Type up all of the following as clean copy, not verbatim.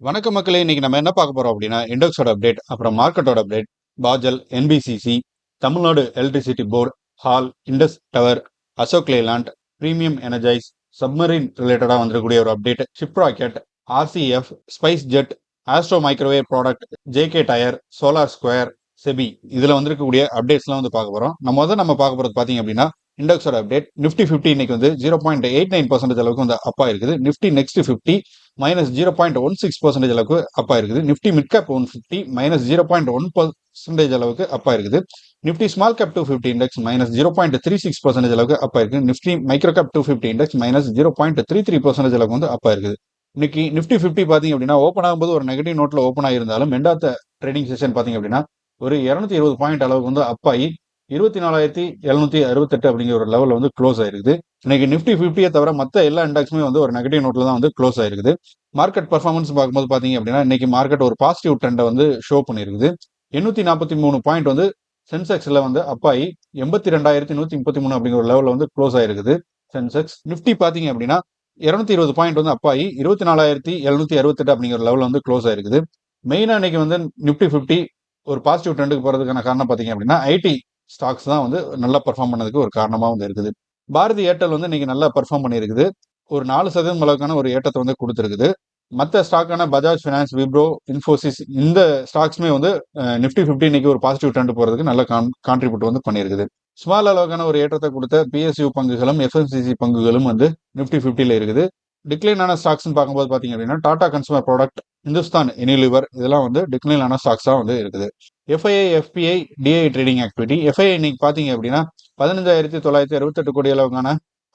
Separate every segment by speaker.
Speaker 1: வணக்கம் மக்களே, இன்னைக்கு நம்ம என்ன பார்க்க போறோம் அப்படின்னா இண்டெக்ஸோட அப்டேட், அப்புறம் மார்க்கெட்டோட update, Bajel, NBCC, Tamil Nadu electricity board, HAL, Indus tower, Ashok Leyland, premium energies, submarine ரிலேட்டடா வந்திருக்கக்கூடிய ஒரு update, ship rocket, RCF, SpiceJet, astro microwave product, JK tyre, solar square, SEBI இதுல வந்திருக்கக்கூடிய அப்டேட்ஸ்லாம் வந்து பார்க்க போறோம். நம்ம பார்க்க போறது பாத்தீங்க அப்படின்னா இண்டெக்ஸோட அப்டேட். நிஃப்டி 50 இன்னைக்கு வந்து 0.89% அளவுக்கு வந்து அப்பா இருக்குது. நிஃப்டி நெக்ஸ்ட் 50 -0.16% அளவுக்கு அப்பா இருக்குது. நிஃப்டி மிட் கேப் 150 -0.1% அளவுக்கு அப்பா இருக்குது. நிஃப்டி ஸ்மால் கேப் 250 இண்டெக்ஸ் -0.36% அளவுக்கு அப்பா இருக்கு. நிஃப்டி மைக்ரோ கேப் 250 இண்டெக்ஸ் -0.33% அளவுக்கு வந்து அப்பா இருக்குது. இன்னைக்கு நிஃப்டி 50 பாத்தீங்க அப்படின்னா ஓப்பன் ஆகும்போது ஒரு நெகட்டிவ் நோட்ல ஓப்பன் ஆகியிருந்தாலும் end of the trading session பாத்தீங்க அப்படின்னா ஒரு 220 பாயிண்ட் அளவுக்கு வந்து அப்பாயி 24,768 அப்படிங்கிற ஒரு லெவலில் வந்து க்ளோஸ் ஆயிருக்குது. இன்னைக்கு நிஃப்டி 50 தவிர மற்ற எல்லா இண்டெக்ஸுமே வந்து ஒரு நெகட்டிவ் நோட்ல தான் வந்து க்ளோஸ் ஆயிருக்குது. மார்க்கெட் பர்ஃபார்மன்ஸ் பார்க்கும்போது பாத்தீங்க அப்படின்னா இன்னைக்கு மார்க்கெட் ஒரு பாசிட்டிவ் ட்ரெண்டை வந்து ஷோ பண்ணிருக்குது. 843 பாயிண்ட் வந்து சென்செக்ஸ்ல வந்து அப்பாயி 82,133 அப்படிங்கிற ஒரு லெவலில் வந்து க்ளோஸ் ஆயிருக்குது சென்செக்ஸ். நிஃப்டி பாத்தீங்க அப்படின்னா 220 பாயிண்ட் வந்து அப்பாயி 24,768 அப்படிங்கிற ஒரு லெவலில் வந்து க்ளோஸ் ஆயிருக்குது. மெயினா இன்னைக்கு வந்து நிஃப்டி 50 ஒரு பாசிட்டிவ் ட்ரெண்டுக்கு போறதுக்கான காரணம் பாத்தீங்க அப்படின்னா ஐடி ஸ்டாக்ஸ் தான் வந்து நல்லா பெர்ஃபார்ம் பண்ணதுக்கு ஒரு காரணமா வந்து இருக்குது. பாரதி ஏர்டெல் வந்து இன்னைக்கு நல்லா பெர்ஃபார்ம் பண்ணியிருக்குது. ஒரு 4% அளவுக்கான ஒரு ஏற்றத்தை வந்து கொடுத்துருக்குது. மற்ற ஸ்டாக்கான பஜாஜ் ஃபினான்ஸ், விப்ரோ, இன்ஃபோசிஸ் இந்த ஸ்டாக்ஸ்மே வந்து நிஃப்டி 50 இன்னைக்கு ஒரு பாசிட்டிவ் ட்ரெண்ட் போறதுக்கு நல்ல கான்ட்ரிபியூட் வந்து பண்ணியிருக்குது. ஸ்மால் அளவுக்கான ஒரு ஏற்றத்தை கொடுத்த பிஎஸ்யூ பங்குகளும் எஃப்எம்சிசி பங்குகளும் வந்து நிஃப்டி 50ல இருக்குது. டிக்ளைன் ஆன ஸ்டாக்ஸ் பார்க்கும்போது பாத்தீங்க அப்படின்னா Tata consumer product, Hindustan Unilever இதெல்லாம் வந்து டிக்ளைன் ஆன ஸ்டாக்ஸ் தான் வந்து இருக்குது. எஃப்ஐஐ, எஃபிஐ, டிஐ ட்ரேடிங் ஆக்டிவிட்டி. எஃப்ஐஐ இன்னைக்கு பாத்தீங்க அப்படின்னா 15,968 கோடி அளவுக்கான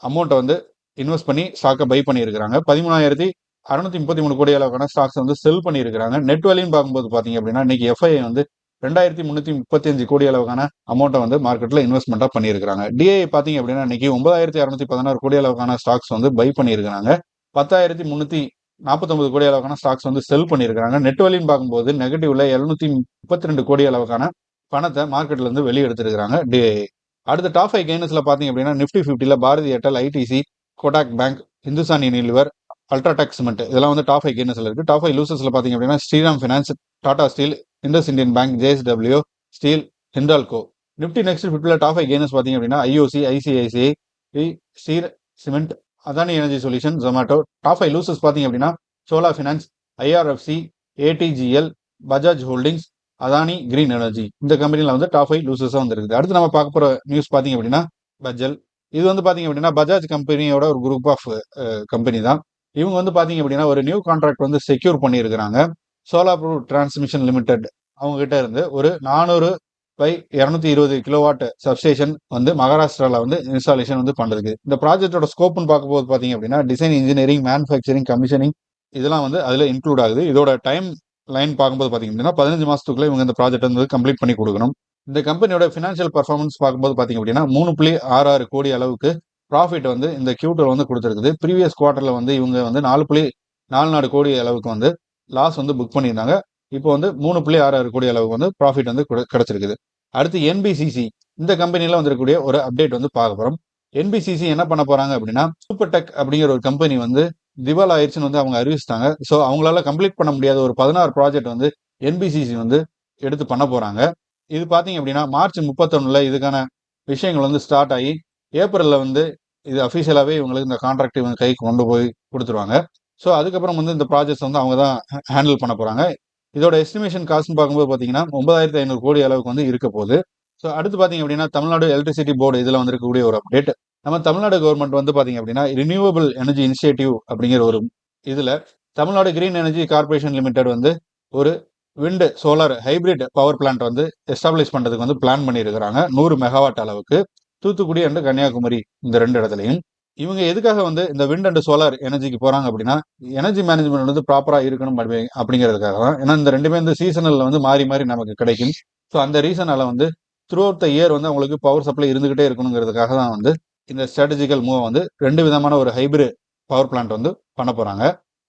Speaker 1: அமௌண்ட்டை வந்து இன்வெஸ்ட் பண்ணி ஸ்டாக்கை பை பண்ணியிருக்கிறாங்க. 13,633 கோடி அளவுக்கான ஸ்டாக்ஸ் வந்து செல் பண்ணியிருக்கிறாங்க. நெட் வேல்யூன்னு பார்க்கும்போது பாத்தீங்க அப்படின்னா இன்னைக்கு எஃப்ஐஐ வந்து 2,335 கோடி அளவுக்கான அமௌண்ட்டை வந்து மார்க்கெட்ல இன்வெஸ்ட்மெண்ட்டா பண்ணியிருக்காங்க. டிஐ பாத்தீங்க அப்படின்னா இன்னைக்கு 9,616 கோடி அளவுக்கான ஸ்டாக்ஸ் வந்து பை பண்ணியிருக்காங்க. 10,349 கோடி அளவுக்கான ஸ்டாக்ஸ் வந்து செல் பண்ணியிருக்காங்க. நெட் வேல்யூன்னு பார்க்கும்போது நெகட்டிவ்ல 732 கோடி அளவுக்கான பணத்தை மார்க்கெட்ல இருந்து வெளியே எடுத்திருக்காங்க டிஐ. அடுத்த டாப் 5 கெய்னர்ஸ்ல பாத்தீங்க அப்படின்னா நிஃப்டி 50ல Bharti Airtel, ITC, Kotak bank, Hindustan Unilever, UltraTech cement இதெல்லாம் வந்து டாப் 5 கெய்னர்ஸ்ல இருக்கு. டாப் 5 லூசர்ஸ்ல பாத்தீங்க அப்படின்னா Shriram finance, Tata steel, Indus Indian bank, JSW steel, Hindalco. Nifty next 50ல டாப் 5 கெய்னர்ஸ் பாத்தீங்க அப்படின்னா IOC, ICICI, steel, cement, Adani energy solution, Zomato. Top 5 losers பாத்தீங்க அப்படின்னா Chola finance, IRFC, ATGL, Bajaj holdings, Adani green energy இந்த கம்பெனில வந்து டாப் 5 லூசர்ஸா வந்து இருக்குது. அடுத்து நம்ம பார்க்க போற நியூஸ் பாத்தீங்க அப்படின்னா பஜல். இது வந்து பாத்தீங்க அப்படின்னா பஜாஜ் கம்பெனியோட ஒரு குரூப் ஆஃப் கம்பெனி தான். இவங்க வந்து பாத்தீங்க அப்படின்னா ஒரு நியூ கான்ட்ராக்ட் வந்து செக்யூர் பண்ணியிருக்கிறாங்க. சோலாப்பூர் டிரான்ஸ்மிஷன் லிமிடெட் அவங்க கிட்ட இருந்து ஒரு 400/220 கிலோவாட் சப்ஸ்டேஷன் வந்து மகாராஷ்டிரால வந்து இன்ஸ்டாலேஷன் வந்து பண்றதுக்கு. இந்த ப்ராஜெக்டோட ஸ்கோப்னு பார்க்கும்போது பாத்தீங்க அப்படின்னா டிசைன், இன்ஜினியரிங், மேனுஃபேக்சரிங், கமிஷனிங் இதெல்லாம் வந்து அதுல இன்க்ளூட் ஆகுது. இதோட டைம் லைன் பார்க்கும்போது பாத்தீங்கன்னா 15 மாசத்துக்குள்ள இவங்க இந்த ப்ராஜெக்ட் வந்து கம்ப்ளீட் பண்ணி கொடுக்கணும். இந்த கம்பெனியோட பினான்சியல் பர்ஃபார்மன்ஸ் பார்க்கும்போது பாத்தீங்க அப்படின்னா 3.66 கோடி அளவுக்கு ப்ராஃபிட் வந்து இந்த Q2 வந்து கொடுத்துருக்குது. ப்ரீவியஸ் குவார்டர்ல வந்து இவங்க வந்து 4.44 கோடி அளவுக்கு வந்து லாஸ் வந்து புக் பண்ணியிருந்தாங்க. இப்போ வந்து 3.66 கோடி அளவுக்கு வந்து ப்ராஃபிட் வந்து கிடைச்சிருக்குது. அடுத்து என்பிசிசி இந்த கம்பெனில வந்திருக்கக்கூடிய ஒரு அப்டேட் வந்து பார்க்க போறோம். என்பிசிசி என்ன பண்ண போறாங்க அப்படின்னா சூப்பர் டெக் அப்படிங்கிற ஒரு கம்பெனி வந்து திவால் ஆயிடுச்சுன்னு வந்து அவங்க அறிவிச்சிட்டாங்க. ஸோ அவங்களால கம்ப்ளீட் பண்ண முடியாத ஒரு 16 ப்ராஜெக்ட் வந்து என்பிசிசி வந்து எடுத்து பண்ண போறாங்க. இது பாத்தீங்க அப்படின்னா மார்ச் 31ல இதுக்கான விஷயங்கள் வந்து ஸ்டார்ட் ஆகி ஏப்ரல்ல வந்து இது அஃபிஷியலாவே இவங்களுக்கு இந்த கான்ட்ராக்ட் இவங்க கைக்கு கொண்டு போய் கொடுத்துருவாங்க. ஸோ அதுக்கப்புறம் வந்து இந்த ப்ராஜெக்ட்ஸ் வந்து அவங்க தான் ஹேண்டில் பண்ண போறாங்க. இதோட எஸ்டிமேஷன் காஸ்ட்னு பார்க்கும்போது பாத்தீங்கன்னா 9,500 கோடி அளவுக்கு வந்து இருக்க போகுது. ஸோ அடுத்து பாத்தீங்க அப்படின்னா தமிழ்நாடு எலக்ட்ரிசிட்டி போர்டு இதுல வந்திருக்கக்கூடிய ஒரு அப்டேட். நம்ம தமிழ்நாடு கவர்மெண்ட் வந்து பாத்தீங்க அப்படின்னா ரினியூவபிள் எனர்ஜி இனிஷியேட்டிவ் அப்படிங்கிற ஒரு இதுல Tamil Nadu green energy corporation limited வந்து ஒரு wind solar hybrid power plant வந்து எஸ்டாப்ளிஷ் பண்றதுக்கு வந்து பிளான் பண்ணியிருக்கிறாங்க 100 மெகாவாட் அளவுக்கு. தூத்துக்குடி அண்ட் கன்னியாகுமரி இந்த 2 இடத்துலையும். இவங்க எதுக்காக வந்து இந்த விண்ட் அண்ட் சோலார் எனர்ஜிக்கு போறாங்க அப்படின்னா எனர்ஜி மேனேஜ்மெண்ட் வந்து ப்ராப்பரா இருக்கணும் அப்படிங்கிறதுக்காக தான். ஏன்னா இந்த ரெண்டுமே வந்து சீசனல்ல வந்து மாறி மாறி நமக்கு கிடைக்கும். ஸோ அந்த ரீசனால வந்து த்ரூ அவுட் த இயர் வந்து அவங்களுக்கு பவர் சப்ளை இருந்துகிட்டே இருக்கணுங்கிறதுக்காக தான் வந்து இந்த ஸ்ட்ராட்டஜிக்கல் மூவ் வந்து 2 விதமான ஒரு ஹைபிரிட் பவர் பிளான்ட் வந்து பண்ண போறாங்க.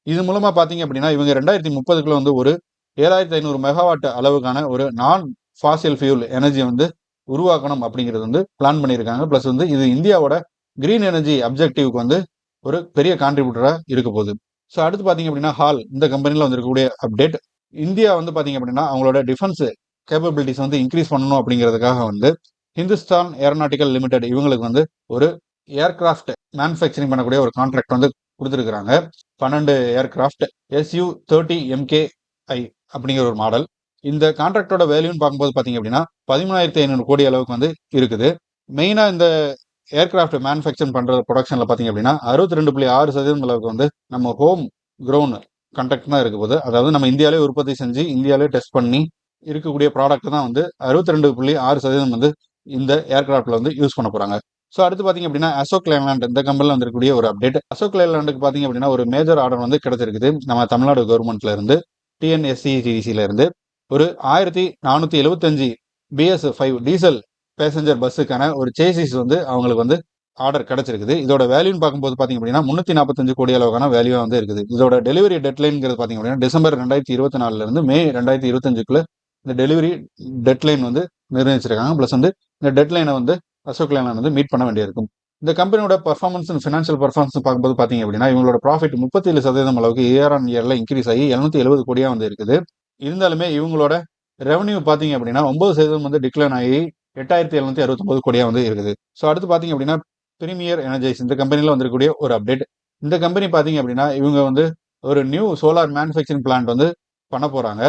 Speaker 1: இது மூலமா பாத்தீங்க அப்படின்னா இவங்க 2030க்குள்ள வந்து ஒரு 7,500 மெகாவாட் அளவுக்கான ஒரு நான் ஃபாசில் ஃபியூல் எனர்ஜி வந்து உருவாக்கணும் அப்படிங்கிறது வந்து பிளான் பண்ணியிருக்காங்க. பிளஸ் வந்து இது இந்தியாவோட கிரீன் எனர்ஜி அப்ஜெக்டிவ்க்கு வந்து ஒரு பெரிய கான்ட்ரிபியூட்டரா இருக்க போகுது. ஸோ அடுத்து பார்த்தீங்க அப்படின்னா ஹால் இந்த கம்பெனியில் வந்திருக்கக்கூடிய அப்டேட். இந்தியா வந்து பார்த்தீங்க அப்படின்னா அவங்களோட டிஃபென்ஸ் கேப்பபிலிட்டிஸ் வந்து இன்க்ரீஸ் பண்ணணும் அப்படிங்கிறதுக்காக வந்து ஹிந்துஸ்தான் ஏரோநாட்டிக்கல் லிமிடெட் இவங்களுக்கு வந்து ஒரு ஏர்கிராஃப்ட் மேனுஃபேக்சரிங் பண்ணக்கூடிய ஒரு கான்ட்ராக்ட் வந்து கொடுத்துருக்குறாங்க. 12 ஏர்கிராஃப்ட் SU-30MKI அப்படிங்கிற ஒரு மாடல். இந்த கான்ட்ராக்டோட வேல்யூன்னு பார்க்கும்போது பார்த்தீங்க அப்படின்னா 13,500 கோடி அளவுக்கு வந்து இருக்குது. மெயினாக இந்த ஏர்கிராஃப்ட் மேனுஃபேக்சர் பண்ற ப்ரொடக்ஷன்ல பார்த்தீங்க அப்படின்னா 62.6% அளவுக்கு வந்து நம்ம ஹோம் க்ரௌன் கண்டக்ட் தான் இருக்க போகுது. அதாவது நம்ம இந்தியாவிலே உற்பத்தி செஞ்சு இந்தியாவிலே டெஸ்ட் பண்ணி இருக்கக்கூடிய ப்ராடக்ட் தான் வந்து 62.6% வந்து இந்த ஏர்கிராஃப்ட்ல வந்து யூஸ் பண்ண போறாங்க. ஸோ அடுத்து பார்த்தீங்க அப்படின்னா அசோக் லேலாண்ட் இந்த கம்பெனியில் வந்திருக்கக்கூடிய ஒரு அப்டேட். அசோக் லேலாண்டுக்கு பார்த்தீங்க அப்படின்னா ஒரு மேஜர் ஆர்டர் வந்து கிடைச்சிருக்குது நம்ம தமிழ்நாடு கவர்மெண்ட்ல இருந்து, TNSETC இருந்து ஒரு 1475 BS5 டீசல் பேசஞ்சர் பஸ்ஸுக்கான ஒரு சேசிஸ் வந்து அவங்களுக்கு வந்து ஆர்டர் கிடைச்சிருக்குது. இதோட வேல்யூன்னு பார்க்கும்போது பார்த்தீங்க அப்படின்னா 345 கோடி அளவுக்கான வேல்யூ வந்து இருக்குது. இதோட டெலிவரி டெட்லைன்ங்கிறது பார்த்தீங்க அப்படின்னா டிசம்பர் 2024 இருந்து மே 2025க்குள்ள இந்த டெலிவரி டெட்லைன் வந்து நிர்ணயிச்சிருக்காங்க. ப்ளஸ் வந்து இந்த டெட்லைனை வந்து அசோக் லேலாண்ட் வந்து மீட் பண்ண வேண்டியிருக்கும். இந்த கம்பெனியோட பர்ஃபார்மன்ஸ் அண்ட் ஃபினான்ஷியல் பர்ஃபார்மன்ஸ் பார்க்கும்போது பார்த்தீங்க அப்படின்னா இவங்களோட ப்ராஃபிட் 37% அளவுக்கு இயர் ஆன் இயர்ல இன்க்ரீஸ் ஆகி 770 கோடியா வந்து இருக்குது. இருந்தாலுமே இவங்களோட ரெவன்யூ பார்த்தீங்க அப்படின்னா 9% வந்து டிக்ளைன் ஆகி 8,769 கோடியா வந்து இருக்குது. ஸோ அடுத்து பார்த்தீங்க அப்படின்னா பிரீமியர் எனர்ஜைஸ் இந்த கம்பெனியில் வந்திருக்கக்கூடிய ஒரு அப்டேட். இந்த கம்பெனி பார்த்தீங்க அப்படின்னா இவங்க வந்து ஒரு நியூ சோலார் மேனுஃபேக்சரிங் பிளான்ட் வந்து பண்ண போறாங்க.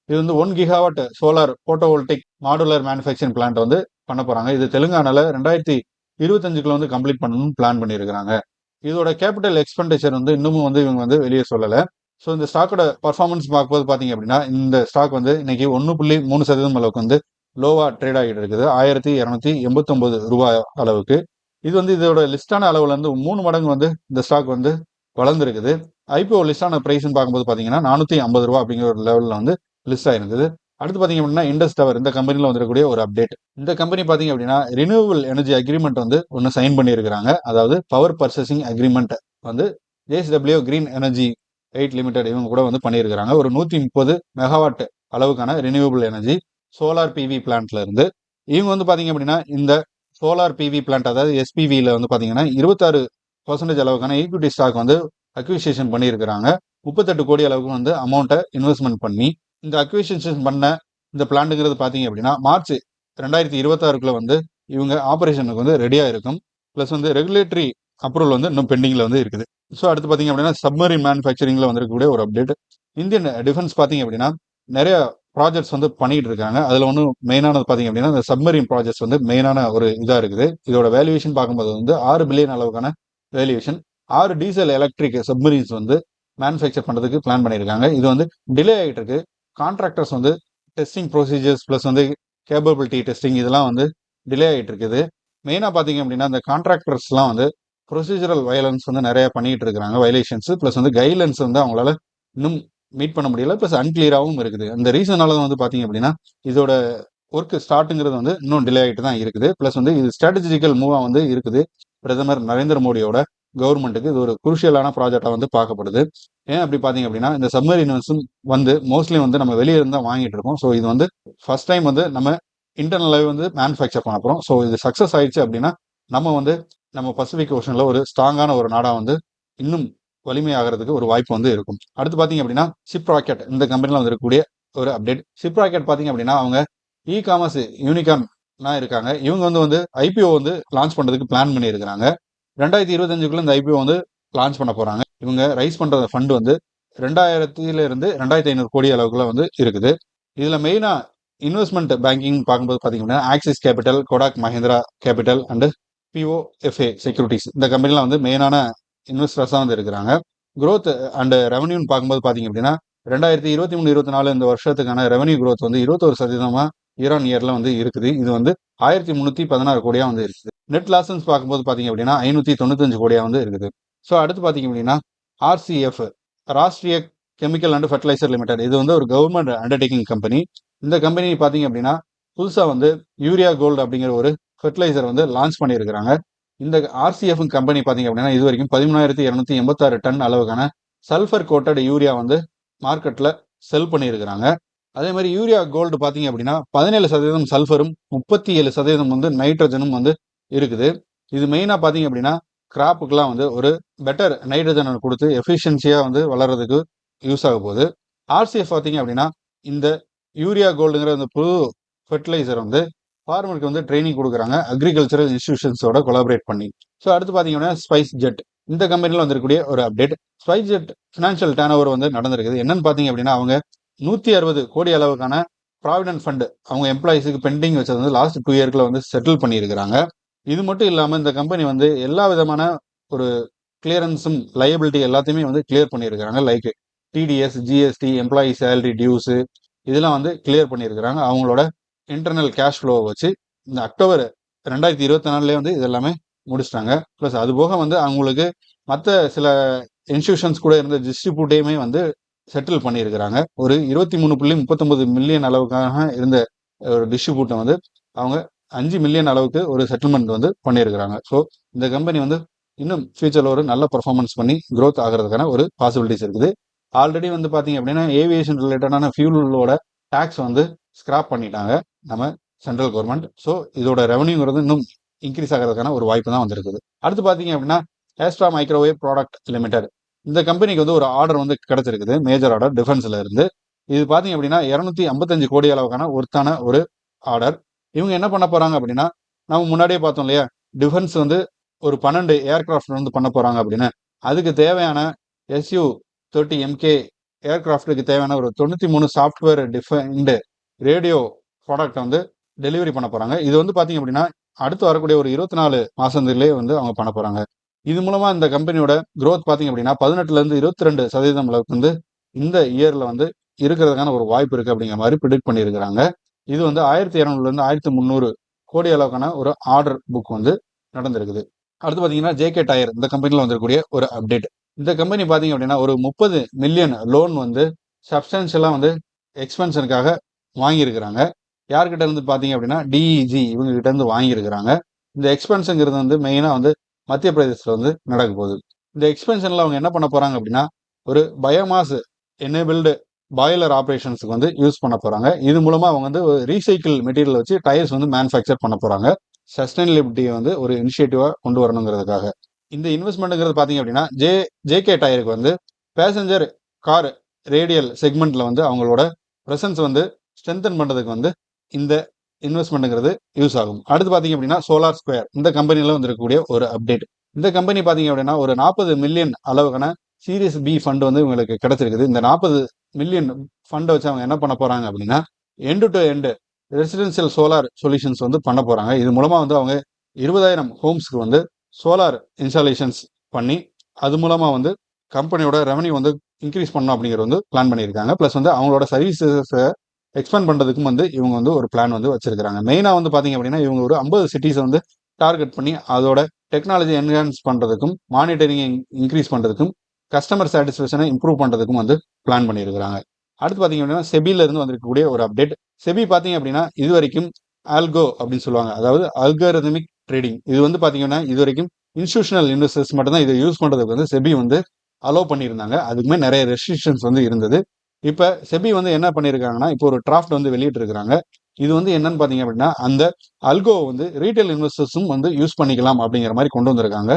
Speaker 1: இது வந்து 1 gigawatt solar photovoltaic modular manufacturing plant வந்து பண்ண போறாங்க. இது தெலுங்கானால 2025க்குள்ள வந்து கம்ப்ளீட் பண்ணணும்னு பிளான் பண்ணியிருக்கிறாங்க. இதோட கேபிட்டல் எக்ஸ்பெண்டிச்சர் வந்து இன்னமும் வந்து இவங்க வந்து வெளியே சொல்லலை. ஸோ இந்த ஸ்டாக்கோட பர்ஃபார்மன்ஸ் பார்க்கும்போது பார்த்தீங்க அப்படின்னா இந்த ஸ்டாக் வந்து இன்னைக்கு 1.3% அளவுக்கு வந்து லோவா ட்ரேட் ஆகிட்டு இருக்குது. 1289 ரூபாய் அளவுக்கு. இது வந்து இதோட லிஸ்டான அளவுல இருந்து 3 மடங்கு வந்து இந்த ஸ்டாக் வந்து வளர்ந்துருக்குது. IPO லிஸ்டான பிரைஸ்ன்னு பார்க்கும்போது பார்த்தீங்கன்னா 450 ரூபா அப்படிங்கிற ஒரு லெவலில் வந்து லிஸ்ட் ஆயிருக்குது. அடுத்து பார்த்தீங்க அப்படின்னா இண்டஸ் டவர் இந்த கம்பெனியில் வந்துருக்கக்கூடிய ஒரு அப்டேட். இந்த கம்பெனி பார்த்தீங்க அப்படின்னா ரினியூவபிள் எனர்ஜி அக்ரிமெண்ட் வந்து ஒன்று சைன் பண்ணியிருக்கிறாங்க. அதாவது பவர் பர்ச்சேசிங் அக்ரிமெண்ட் வந்து JSW கிரீன் எனர்ஜி 8 லிமிடெட் இவங்க கூட வந்து பண்ணியிருக்கிறாங்க. ஒரு 130 மெகாவாட் அளவுக்கான ரினியூவபிள் எனர்ஜி சோலார் PV பிளான்ட்ல இருந்து இவங்க வந்து பாத்தீங்க அப்படின்னா இந்த சோலார் PV பிளான்ட் அதாவது SPVல வந்து பாத்தீங்கன்னா 26% அளவுக்கான ஈக்விட்டி ஸ்டாக் வந்து அக்விசிஷன் பண்ணியிருக்கிறாங்க. 38 கோடி அளவுக்கு வந்து அமௌண்ட்டை இன்வெஸ்ட்மெண்ட் பண்ணி இந்த அக்விசிஷன் பண்ண இந்த பிளான்ட்டுங்கிறது பாத்தீங்க அப்படின்னா மார்ச் 2026க்குள்ள வந்து இவங்க ஆபரேஷனுக்கு வந்து ரெடியா இருக்கும். பிளஸ் வந்து ரெகுலேட்டரி அப்ரூவல் வந்து இன்னும் பெண்டிங்ல வந்து இருக்குது. ஸோ அடுத்து பாத்தீங்க அப்படின்னா சப்மரீன் மேனுஃபேக்சரிங்ல வந்திருக்கக்கூடிய ஒரு அப்டேட். இந்தியன் டிஃபென்ஸ் பாத்தீங்க அப்படின்னா நிறைய ப்ராஜெக்ட்ஸ் வந்து பண்ணிட்டு இருக்காங்க. அதுல ஒன்று மெயினானது பாத்தீங்க அப்படின்னா இந்த சப்மரீன் ப்ராஜெக்ட்ஸ் வந்து மெயினான ஒரு இதா இருக்குது. இதோட வேல்யூவேஷன் பார்க்கும்போது வந்து 6 பில்லியன் அளவுக்கான வேல்யூவேஷன். 6 டீசல் எலக்ட்ரிக் சப்மரீன்ஸ் வந்து மேனுஃபேக்சர் பண்றதுக்கு பிளான் பண்ணியிருக்காங்க. இது வந்து டிலே ஆகிட்டு இருக்கு. கான்ட்ராக்டர்ஸ் வந்து டெஸ்டிங் ப்ரொசீஜர்ஸ் பிளஸ் வந்து கேப்பபிலிட்டி டெஸ்டிங் இதெல்லாம் வந்து டிலே ஆகிட்டு இருக்குது. மெயினாக பார்த்தீங்க அப்படின்னா இந்த கான்ட்ராக்டர்ஸ்லாம் வந்து ப்ரொசீஜரல் வயலன்ஸ் வந்து நிறைய பண்ணிட்டு இருக்காங்க வயலேஷன்ஸ் பிளஸ் வந்து கைட்லைன்ஸ் வந்து அவங்களால இன்னும் மீட் பண்ண முடியல பிளஸ் அன்கிளியராகவும் இருக்குது. அந்த ரீசனால வந்து பார்த்தீங்க அப்படின்னா இதோட ஒர்க் ஸ்டார்ட்டுங்கிறது வந்து இன்னும் டிலே ஆகிட்டு தான் இருக்குது. பிளஸ் வந்து இது ஸ்ட்ராட்டஜிக்கல் மூவா வந்து இருக்குது. பிரதமர் நரேந்திர மோடியோட கவர்மெண்ட்டுக்கு இது ஒரு குருஷியலான ப்ராஜெக்டா வந்து பார்க்கப்படுது. ஏன் அப்படி பார்த்தீங்க அப்படின்னா இந்த சப்மரீன்ஸும் வந்து மோஸ்ட்லி வந்து நம்ம வெளியே இருந்து தான் வாங்கிட்டு இருக்கோம். ஸோ இது வந்து ஃபர்ஸ்ட் டைம் வந்து நம்ம இன்டர்னலாகவே வந்து மேனுஃபேக்சர் பண்ண போகிறோம். ஸோ இது சக்ஸஸ் ஆயிடுச்சு அப்படின்னா நம்ம வந்து நம்ம பசிபிக் ஓஷனில் ஒரு ஸ்ட்ராங்கான ஒரு நாடாக வந்து இன்னும் வலிமையாகிறதுக்கு ஒரு வாய்ப்பு வந்து இருக்கும். அடுத்து பார்த்தீங்க அப்படின்னா ஷிப் ராக்கெட் இந்த கம்பெனியில் வந்து இருக்கக்கூடிய ஒரு அப்டேட். ஷிப் ராக்கெட் பார்த்தீங்க அப்படின்னா அவங்க காமர்ஸ் யூனிகார்னா இருக்காங்க. இவங்க வந்து IPO வந்து லான்ச் பண்ணுறதுக்கு பிளான் பண்ணியிருக்கிறாங்க. 2025க்குள்ள இந்த IPO வந்து லான்ச் பண்ண போறாங்க. இவங்க ரைஸ் பண்ற ஃபண்ட் வந்து 2000 இருந்து 2500 கோடி அளவுக்குள்ள வந்து இருக்குது. இதுல மெயினா இன்வெஸ்ட்மெண்ட் பேங்கிங் பார்க்கும்போது பாத்தீங்கன்னா axis capital, Kotak Mahindra capital and POFA securities இந்த கம்பெனிலாம் வந்து மெயினான இன்வெஸ்டர்ஸா வந்து இருக்கிறாங்க. growth அண்ட் ரெவன்யூன்னு பார்க்கும்போது பாத்தீங்க அப்படின்னா 2023-24 இந்த வருஷத்துக்கான ரெவன்யூ growth வந்து 21% இயர் ஆன் இயர்ல வந்து இருக்குது. இது வந்து 1316 கோடியா வந்து இருக்குது. நெட் லாசன்ஸ் பார்க்கும்போது பாத்தீங்க அப்படின்னா 595 கோடியா வந்து இருக்குது. ஸோ அடுத்து பாத்தீங்க அப்படின்னா RCF Rashtriya chemical and fertiliser limited இது வந்து ஒரு கவர்மெண்ட் அண்டர்டேக்கிங் கம்பெனி. இந்த கம்பெனி பாத்தீங்க அப்படின்னா புதுசா வந்து யூரியா கோல்டு அப்படிங்கிற ஒரு ஃபெர்டிலைசர் வந்து லான்ச் பண்ணியிருக்கிறாங்க. இந்த RCF கம்பெனி பாத்தீங்க அப்படின்னா இது வரைக்கும் 13,286 டன் அளவுக்கான சல்ஃபர் கோட்டட் யூரியா வந்து மார்க்கெட்ல செல் பண்ணியிருக்கிறாங்க. அதே மாதிரி யூரியா கோல்டு பாத்தீங்க அப்படின்னா 17% சல்ஃபரும் 37% வந்து நைட்ரஜனும் வந்து இருக்குது. இது மெயினா பாத்தீங்க அப்படின்னா கிராப்புக்கெல்லாம் வந்து ஒரு பெட்டர் நைட்ரஜனை கொடுத்து எஃபிஷியன்சியாக வந்து வளர்றதுக்கு யூஸ் ஆக போகுது. ஆர்சிஎஃப் பார்த்தீங்க அப்படின்னா இந்த யூரியா கோல்டுங்கிற இந்த புது ஃபெர்டிலைசர் வந்து ஃபார்மருக்கு வந்து ட்ரைனிங் கொடுக்குறாங்க அக்ரிகல்ச்சரல் இன்ஸ்டிடியூஷன்ஸோட கொலாபரேட் பண்ணி. ஸோ அடுத்து பார்த்தீங்கன்னா ஸ்பைஸ் ஜெட் இந்த கம்பெனியில் வந்திருக்கக்கூடிய ஒரு update. SpiceJet financial turnover வந்து நடந்திருக்குது. என்னன்னு பார்த்தீங்க அப்படின்னா அவங்க 160 கோடி அளவுக்கான ப்ராவிடன்ட் ஃபண்ட் அவங்க எம்ப்ளாயிஸுக்கு பெண்டிங் வச்சது வந்து லாஸ்ட் 2 இயர்க்குள்ள வந்து செட்டில் பண்ணியிருக்கிறாங்க. இது மட்டும் இல்லாமல் இந்த கம்பெனி வந்து எல்லா விதமான ஒரு கிளியரன்ஸும் லயபிலிட்டி எல்லாத்தையுமே வந்து கிளியர் பண்ணியிருக்கிறாங்க. Like TDS, GST, employee salary dues இதெல்லாம் வந்து கிளியர் பண்ணியிருக்கிறாங்க. அவங்களோட இன்டர்னல் கேஷ் ஃப்ளோவை வச்சு இந்த அக்டோபர் 2024 வந்து இதெல்லாமே முடிச்சிட்டாங்க. ப்ளஸ் அது போக வந்து அவங்களுக்கு மற்ற சில இன்ஸ்டிடியூஷன்ஸ் கூட இருந்த டிஸ்ட்ரிபியூட்டையுமே வந்து செட்டில் பண்ணியிருக்கிறாங்க. ஒரு 23.39 மில்லியன் அளவுக்காக இருந்த ஒரு டிஸ்ட்ரிபியூட்டை வந்து அவங்க 5 மில்லியன் அளவுக்கு ஒரு செட்டில்மெண்ட் வந்து பண்ணியிருக்கிறாங்க. ஸோ இந்த கம்பெனி வந்து இன்னும் ஃபியூச்சரில் ஒரு நல்ல பர்ஃபார்மன்ஸ் பண்ணி க்ரோத் ஆகிறதுக்கான ஒரு பாசிபிலிட்டிஸ் இருக்குது. ஆல்ரெடி வந்து பார்த்தீங்க அப்படின்னா ஏவியேஷன் ரிலேட்டடான ஃபியூலோட டேக்ஸ் வந்து ஸ்கிராப் பண்ணிட்டாங்க நம்ம சென்ட்ரல் கவர்மெண்ட். ஸோ இதோட ரெவன்யூங்கிறது இன்னும் இன்க்ரீஸ் ஆகிறதுக்கான ஒரு வாய்ப்பு தான் வந்திருக்குது. அடுத்து பார்த்தீங்க அப்படின்னா ஆஸ்ட்ரா மைக்ரோவேவ் ப்ராடக்ட் லிமிடெட் இந்த கம்பெனிக்கு வந்து ஒரு ஆர்டர் வந்து கிடைச்சிருக்குது, மேஜர் ஆர்டர் டிஃபென்ஸ்ல இருந்து. இது பார்த்தீங்க அப்படின்னா 255 கோடி அளவுக்கான ஒர்த்தான ஒரு ஆர்டர். இவங்க என்ன பண்ண போறாங்க அப்படின்னா நம்ம முன்னாடியே பார்த்தோம் இல்லையா, டிஃபென்ஸ் வந்து ஒரு 12 ஏர்கிராஃப்ட் வந்து பண்ண போறாங்க அப்படின்னு. அதுக்கு தேவையான SU-30MK ஏர்கிராஃப்டுக்கு தேவையான ஒரு 93 சாஃப்ட்வேர் டிஃபைன்டு ரேடியோ ப்ராடக்ட் வந்து டெலிவரி பண்ண போறாங்க. இது வந்து பார்த்தீங்க அப்படின்னா அடுத்து வரக்கூடிய ஒரு 24 மாசத்திலே வந்து அவங்க பண்ண போறாங்க. இது மூலமா இந்த கம்பெனியோட க்ரோத் பார்த்தீங்க அப்படின்னா 18% 22% அளவுக்கு வந்து இந்த இயர்ல வந்து இருக்கிறதுக்கான ஒரு வாய்ப்பு இருக்கு அப்படிங்கிற மாதிரி ப்ரிடிக்ட் பண்ணியிருக்கிறாங்க. இது வந்து 1200 1300 கோடி அளவுக்கான ஒரு ஆர்டர் புக் வந்து நடந்திருக்குது. அடுத்து பார்த்தீங்கன்னா ஜேகே டயர் இந்த கம்பெனியில் வந்திருக்கக்கூடிய ஒரு அப்டேட். இந்த கம்பெனி பார்த்தீங்க அப்படின்னா ஒரு 30 மில்லியன் லோன் வந்து சப்ஸ்டான்ஷியலாக வந்து எக்ஸ்பென்ஷனுக்காக வாங்கியிருக்கிறாங்க. யார்கிட்ட இருந்து பார்த்தீங்க அப்படின்னா டிஇஜி இவங்க கிட்ட இருந்து வாங்கியிருக்கிறாங்க. இந்த எக்ஸ்பென்ஷனுங்கிறது வந்து மெயினாக வந்து மத்திய பிரதேசத்தில் வந்து நடக்க போகுது. இந்த எக்ஸ்பென்ஷனில் அவங்க என்ன பண்ண போகிறாங்க அப்படின்னா ஒரு பயோமாஸ் எனேபிள்டு பாய்லர் ஆப்ரேஷன்ஸுக்கு வந்து யூஸ் பண்ண போகிறாங்க. இது மூலமாக அவங்க வந்து ரீசைக்கிள் மெட்டீரியல் வச்சு டயர்ஸ் வந்து மேனுஃபேக்சர் பண்ண போகிறாங்க. சஸ்டைனபிலிட்டியை வந்து ஒரு இனிஷியேட்டிவாக கொண்டு வரணுங்கிறதுக்காக. இந்த இன்வெஸ்ட்மெண்ட்டுங்கிறது பார்த்தீங்க அப்படின்னா ஜேகே டயருக்கு வந்து பேசஞ்சர் கார் ரேடியல் செக்மெண்ட்டில் வந்து அவங்களோட ப்ரெசன்ஸ் வந்து ஸ்ட்ரென்தன் பண்ணுறதுக்கு வந்து இந்த இன்வெஸ்ட்மெண்ட்டுங்கிறது யூஸ் ஆகும். அடுத்து பார்த்தீங்க அப்படின்னா சோலார் ஸ்கொயர் இந்த கம்பெனியில் வந்திருக்கக்கூடிய ஒரு அப்டேட். இந்த கம்பெனி பார்த்தீங்க அப்படின்னா ஒரு 40 மில்லியன் அளவுக்கான சீரியஸ் பி ஃபண்ட் வந்து உங்களுக்கு கிடைச்சிருக்குது. இந்த 40 மில்லியன் ஃபண்டை வச்சு அவங்க என்ன பண்ண போறாங்க அப்படின்னா end to end residential solar solutions வந்து பண்ண போறாங்க. இது மூலமா வந்து அவங்க 20,000 ஹோம்ஸ்க்கு வந்து சோலார் இன்ஸ்டாலேஷன்ஸ் பண்ணி அது மூலமா வந்து கம்பெனியோட ரெவன்யூ வந்து இன்க்ரீஸ் பண்ணணும் அப்படிங்கிறது வந்து பிளான் பண்ணியிருக்காங்க. ப்ளஸ் வந்து அவங்களோட சர்வீசஸை எக்ஸ்பேண்ட் பண்ணுறதுக்கும் வந்து இவங்க வந்து ஒரு பிளான் வந்து வச்சிருக்காங்க. மெயினாக வந்து பார்த்தீங்க அப்படின்னா இவங்க ஒரு 50 சிட்டிஸை வந்து டார்கெட் பண்ணி அதோட டெக்னாலஜி என்ஹான்ஸ் பண்ணுறதுக்கும் மானிட்டரிங் இன்க்ரீஸ் பண்ணுறதுக்கும் கஸ்டமர் சாட்டிஸ்ஃபேக்ஷனை இம்ப்ரூவ் பண்ணுறதுக்கும் வந்து பிளான் பண்ணியிருக்கிறாங்க. அடுத்து பார்த்தீங்க அப்படின்னா செபில இருந்து வந்திருக்கக்கூடிய ஒரு அப்டேட். செபி பார்த்தீங்க அப்படின்னா இது வரைக்கும் ஆல்கோ அப்படின்னு சொல்லுவாங்க, அதாவது அல்காரிதமிக் ட்ரேடிங். இது வந்து பார்த்தீங்கன்னா இது வரைக்கும் இன்ஸ்டிடியூஷனல் இன்வெஸ்டர்ஸ் மட்டும்தான் இதை யூஸ் பண்ணுறதுக்கு வந்து செபி வந்து அலோவ் பண்ணியிருந்தாங்க. அதுக்குமே நிறைய ரெஸ்ட்ரிக்ஷன்ஸ் வந்து இருந்தது. இப்போ செபி வந்து என்ன பண்ணியிருக்காங்கன்னா இப்போ ஒரு டிராஃப்ட் வந்து வெளியிட்டு இருக்கிறாங்க. இது வந்து என்னன்னு பார்த்தீங்க அப்படின்னா அந்த அல்கோ வந்து ரீட்டைல் இன்வெஸ்டர்ஸும் வந்து யூஸ் பண்ணிக்கலாம் அப்படிங்கிற மாதிரி கொண்டு வந்திருக்காங்க.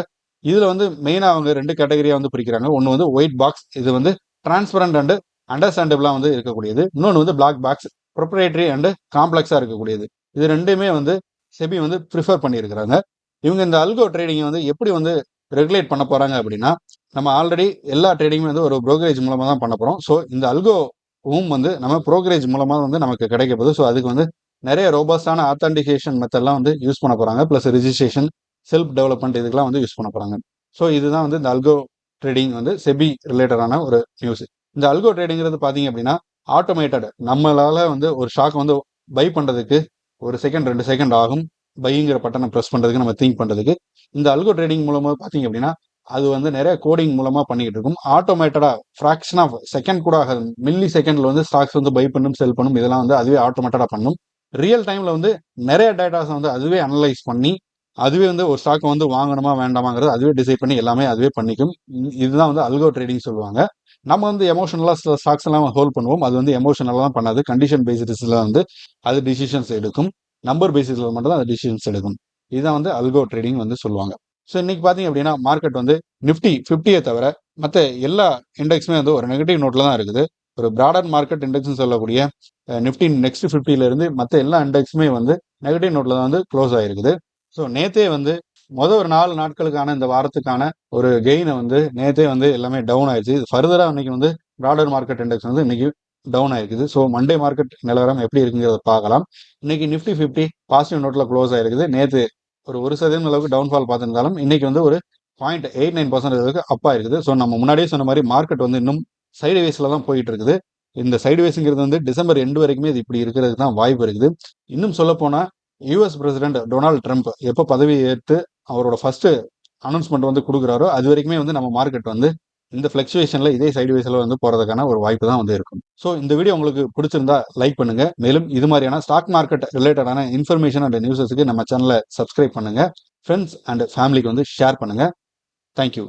Speaker 1: இதில் வந்து மெயினாக அவங்க 2 கேட்டகரியாக வந்து பிரிக்கிறாங்க. ஒன்று வந்து ஒயிட் பாக்ஸ், இது வந்து டிரான்ஸ்பரண்ட் அண்ட் அண்டர்ஸ்டாண்டபிளாக வந்து இருக்கக்கூடியது. இன்னொன்று வந்து பிளாக் பாக்ஸ், ப்ரொப்ரேட்டரி அண்ட் காம்ப்ளெக்ஸாக இருக்கக்கூடியது. இது ரெண்டுமே வந்து செபி வந்து ப்ரிஃபர் பண்ணியிருக்கிறாங்க. இவங்க இந்த அல்கோ ட்ரேடிங்கை வந்து எப்படி வந்து ரெகுலேட் பண்ண போகிறாங்க அப்படின்னா நம்ம ஆல்ரெடி எல்லா ட்ரேடிங்குமே வந்து ஒரு ப்ரோக்கரேஜ் மூலமாக தான் பண்ண போகிறோம். ஸோ இந்த அல்கோவும் வந்து நம்ம ப்ரோக்கரேஜ் மூலமாக வந்து நமக்கு கிடைக்க போகுது. ஸோ அதுக்கு வந்து நிறைய ரோபஸ்டான ஆத்தன்டிகேஷன் மெத்தட்லாம் வந்து யூஸ் பண்ண போகிறாங்க. ப்ளஸ் ரிஜிஸ்ட்ரேஷன், செல்ஃப் டெவலப்மெண்ட் இதுக்கெல்லாம் வந்து யூஸ் பண்ண போகிறாங்க. ஸோ இதுதான் வந்து இந்த அல்கோ ட்ரேடிங் வந்து செபி ரிலேட்டடான ஒரு நியூஸ். இந்த அல்கோ ட்ரேடிங்கிறது பார்த்தீங்க அப்படின்னா ஆட்டோமேட்டட், நம்மளால வந்து ஒரு ஸ்டாக் வந்து பை பண்ணுறதுக்கு 1 செகண்ட் 2 செகண்ட் ஆகும். பைங்கிற பட்டனை ப்ரெஸ் பண்ணுறதுக்கு நம்ம திங்க் பண்ணுறதுக்கு. இந்த அல்கோ ட்ரேடிங் மூலமாக பார்த்தீங்க அப்படின்னா அது வந்து நிறைய கோடிங் மூலமாக பண்ணிக்கிட்டு இருக்கும். ஆட்டோமேட்டடாக ஃப்ராக்ஷன் ஆஃப் செகண்ட் கூட ஆகாது, மில்லி செகண்டில் வந்து ஸ்டாக்ஸ் வந்து பை பண்ணும், செல் பண்ணும், இதெல்லாம் வந்து அதுவே ஆட்டோமேட்டடாக பண்ணும். ரியல் டைமில் வந்து நிறைய டேட்டாஸை வந்து அதுவே அனலைஸ் பண்ணி அதுவே வந்து ஒரு ஸ்டாக்கை வந்து வாங்கணுமா வேண்டாமாங்கிறது அதுவே டிசைட் பண்ணி எல்லாமே அதுவே பண்ணிக்கும். இதுதான் வந்து அல்கோ ட்ரேடிங் சொல்லுவாங்க. நம்ம வந்து எமோஷனலாக ஸ்டாக்ஸ் எல்லாம் ஹோல்ட் பண்ணுவோம். அது வந்து எமோஷனலாக தான் பண்ணாது. கண்டிஷன் பேசிஸில் வந்து அது டிசிஷன்ஸ் எடுக்கும். நம்பர் பேசிஸில் மட்டும் தான் அது டிசிஷன்ஸ் எடுக்கும். இதுதான் வந்து அல்கோ ட்ரேடிங் வந்து சொல்லுவாங்க. ஸோ இன்னைக்கு பார்த்தீங்க அப்படின்னா மார்க்கெட் வந்து நிஃப்டி 50யை தவிர மற்ற எல்லா இண்டெக்ஸுமே வந்து ஒரு நெகட்டிவ் நோட்டில் தான் இருக்குது. ஒரு பிராடர் மார்க்கெட் இண்டெக்ஸ்னு சொல்லக்கூடிய நிஃப்டி நெக்ஸ்ட் 50லேருந்து மற்ற எல்லா இண்டெக்ஸுமே வந்து நெகட்டிவ் நோட்டில் தான் வந்து க்ளோஸ் ஆகிருக்குது. ஸோ நேற்றே வந்து ஒரு 4 நாட்களுக்கான இந்த வாரத்துக்கான ஒரு கெயினை வந்து நேற்றே வந்து எல்லாமே டவுன் ஆயிடுச்சு. இது ஃபர்தராக இன்னைக்கு வந்து பிராடர் மார்க்கெட் இண்டெக்ஸ் வந்து இன்னைக்கு டவுன் ஆயிருக்குது. ஸோ மண்டே மார்க்கெட் நிலவரம் எப்படி இருக்குங்கிறத பார்க்கலாம். இன்னைக்கு நிஃப்டி 50 பாசிட்டிவ் நோட்டில் க்ளோஸ் ஆயிருக்குது. நேற்று ஒரு 1% அளவுக்கு டவுன்ஃபால் பார்த்துருந்தாலும் இன்னைக்கு வந்து ஒரு 0.89% அளவுக்கு அப்பா இருக்குது. ஸோ நம்ம முன்னாடியே சொன்ன மாதிரி மார்க்கெட் வந்து இன்னும் சைடு வேஸில் தான் போயிட்டு இருக்குது. இந்த சைடு வேஸுங்கிறது வந்து டிசம்பர் எண்டு வரைக்குமே இது இப்படி இருக்கிறதுக்கு தான் வாய்ப்பு இருக்குது. இன்னும் சொல்ல போனால் யூஎஸ் பிரசிடென்ட் டொனால்டு ட்ரம்ப் எப்போ பதவி ஏற்று அவரோட ஃபர்ஸ்ட் அனௌன்ஸ்மெண்ட் வந்து கொடுக்குறாரோ அது வரைக்குமே வந்து நம்ம மார்க்கெட் வந்து இந்த ஃபிளக்சுவேஷன்ல இதே சைடு வேஸில் வந்து போறதுக்கான ஒரு வாய்ப்பு தான் வந்து இருக்கும். ஸோ இந்த வீடியோ உங்களுக்கு பிடிச்சிருந்தா லைக் பண்ணுங்க. மேலும் இது மாதிரியான ஸ்டாக் மார்க்கெட் ரிலேட்டடான இன்ஃபர்மேஷன் அண்ட் நியூஸஸ்க்கு நம்ம சேனலை சப்ஸ்கிரைப் பண்ணுங்க. ஃப்ரெண்ட்ஸ் அண்ட் ஃபேமிலிக்கு வந்து ஷேர் பண்ணுங்க. தேங்க்யூ.